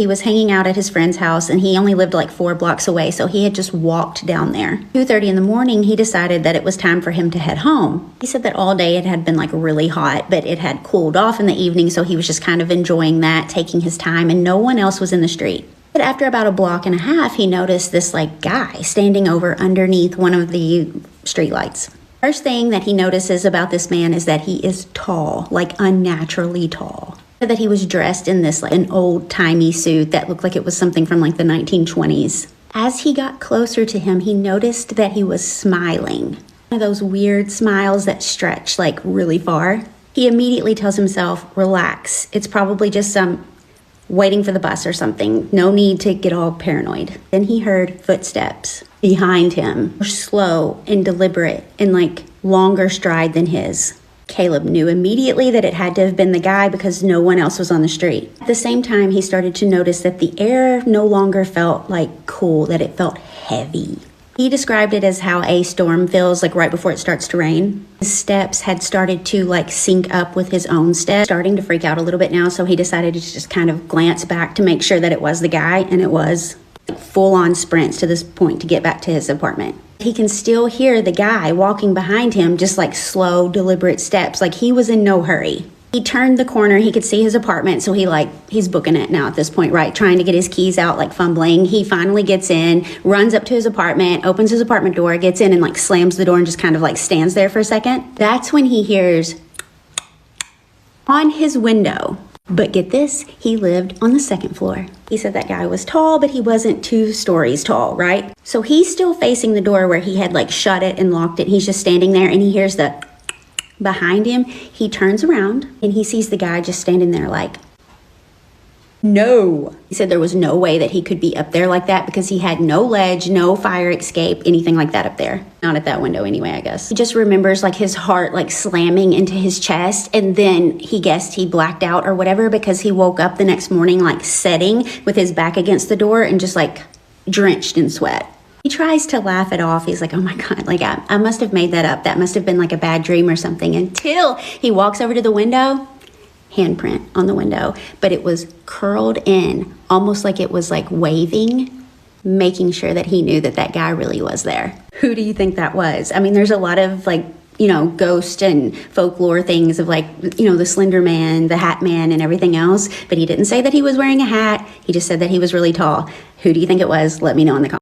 He was hanging out at his friend's house and he only lived like 4 blocks away, so he had just walked down there. 2:30 in the morning, he decided that it was time for him to head home. He said that all day it had been like really hot, but it had cooled off in the evening, so he was just kind of enjoying that, taking his time, and no one else was in the street. But after about a block and a half, he noticed this like guy standing over underneath one of the streetlights. First thing that he notices about this man is that he is tall, like unnaturally tall. That he was dressed in this like an old-timey suit that looked like it was something from like the 1920s. As he got closer to him, he noticed that he was smiling. One of those weird smiles that stretch like really far. He immediately tells himself, relax, it's probably just some waiting for the bus or something. No need to get all paranoid. Then he heard footsteps behind him, slow and deliberate and like longer stride than his. Caleb knew immediately that it had to have been the guy because no one else was on the street. At the same time, he started to notice that the air no longer felt like cool, that it felt heavy. He described it as how a storm feels like right before it starts to rain. His steps had started to like sync up with his own steps, starting to freak out a little bit now, so he decided to just kind of glance back to make sure that it was the guy, and it was. Full-on sprints to this point to get back to his apartment. He can still hear the guy walking behind him, just like slow, deliberate steps, like he was in no hurry. He turned the corner, he could see his apartment, so he's booking it now at this point, right? Trying to get his keys out, like fumbling. He finally gets in, runs up to his apartment, opens his apartment door, gets in and like slams the door and just kind of like stands there for a second. That's when he hears on his window. But get this, he lived on the 2nd floor. He said that guy was tall, but he wasn't 2 stories tall, right? So he's still facing the door where he had like shut it and locked it. He's just standing there and he hears the behind him. He turns around and he sees the guy just standing there like, no. He said there was no way that he could be up there like that because he had no ledge, no fire escape, anything like that up there. Not at that window anyway, I guess. He just remembers like his heart like slamming into his chest, and then he guessed he blacked out or whatever because he woke up the next morning like sitting with his back against the door and just like drenched in sweat. He tries to laugh it off. He's like, oh my God, like I must have made that up. That must have been like a bad dream or something, until he walks over to the window. Handprint on the window, but it was curled in, almost like it was like waving, making sure that he knew that that guy really was there. Who do you think that was? I mean, there's a lot of like, you know, ghost and folklore things of like, you know, the Slender Man, the Hat Man and everything else, but he didn't say that he was wearing a hat. He just said that he was really tall. Who do you think it was? Let me know in the comments.